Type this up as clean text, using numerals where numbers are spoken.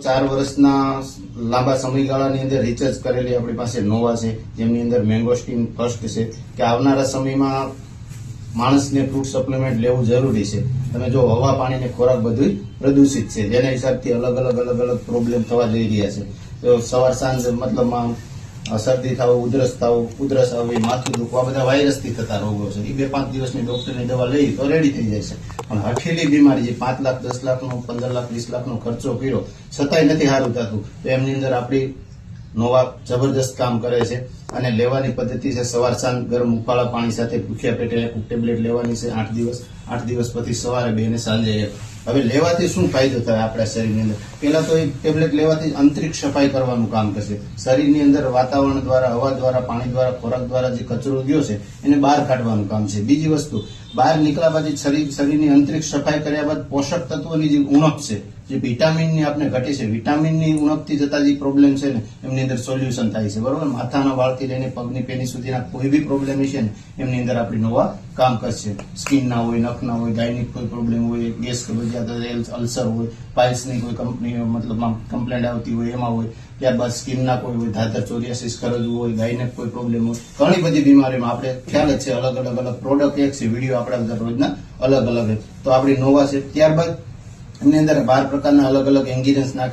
4 વર્ષના લાંબા સમયગાળાની અંદર રિસર્ચ કરેલી આપણી પાસે નોવા છે, જેમની અંદર મેંગોસ્ટીન ફર્સ્ટ છે કે આવનારા સમયમાં માણસને ફ્રૂટ સપ્લિમેન્ટ લેવું જરૂરી છે. તમે જો હવા, પાણી ને ખોરાક બધું પ્રદૂષિત છે, જેના હિસાબથી અલગ અલગ પ્રોબ્લેમ થવા જઈ રહ્યા છે. તો સવાર સાંજ મતલબમાં શરદી થવું, ઉધરસ આવવી, માથું દુખવું, આ બધા વાયરસથી થતા રોગો છે. એ 2-5 દિવસની ડોક્ટરની દવા લઈ તો રેડી થઈ જાય છે. પણ હઠેલી બીમારી જે 5 લાખ, 10 લાખનો, 15 લાખ, 20 લાખનો ખર્ચો કર્યો છતાંય નથી સારું થતું, તો એમની અંદર આપણી નોવા જબરદસ્ત કામ કરે છે. અને લેવાની પદ્ધતિ છે સવાર સાંજ ગરમ ઉકાળા પાણી સાથે ભૂખ્યા પેટે 1 ટેબ્લેટ લેવાની છે 8 દિવસ પછી સવારે 2 ને સાંજે 1. હવે લેવાથી શું ફાયદો થાય આપણા શરીરની અંદર? પહેલા તો એક ટેબ્લેટ લેવાથી અંતરિક્ષ સફાઈ કરવાનું કામ કરશે. શરીરની અંદર વાતાવરણ દ્વારા, હવા દ્વારા, પાણી દ્વારા, ખોરાક દ્વારા જે કચરો ગયો છે એને બહાર કાઢવાનું કામ છે. બીજી વસ્તુ, બહાર નીકળ્યા બાદ શરીરની અંતરિક્ષ સફાઈ કર્યા બાદ પોષક તત્વોની જે ઉણપ છે, જે વિટામિનની આપણે ઘટી છે, વિટામિનની ઉણપથી જતા જે પ્રોબ્લેમ છે ને એમની અંદર સોલ્યુશન થાય છે. બરોબર, માથાના વાળથી લઈને પગની પેની સુધીના કોઈ બી પ્રોબ્લેમ છે ને એમની અંદર આપણી નોવા કામ કરશે. સ્કિનના હોય, નખના હોય, ગાયનિક કોઈ પ્રોબ્લેમ હોય, ગેસ કબજિયાત, અલ્સર હોય, પાઇલ્સની કોઈ કંપની મતલબ કમ્પ્લેન્ટ આવતી હોય એમાં હોય, ત્યારબાદ સ્કિનના કોઈ હોય, ધાધર ચોરિયાસિસ કરજવું હોય, ગાયનિક કોઈ પ્રોબ્લેમ હોય, ઘણી બધી બીમારીમાં આપણે ખ્યાલ જ છે અલગ અલગ પ્રોડક્ટ એક છે, વિડીયો આપણા રોજના અલગ અલગ. તો આપણી નોવા છે. ત્યારબાદ એમની અંદર 12 પ્રકારના અલગ ઇન્ગ્રીડિયન્ટ્સ નાખે.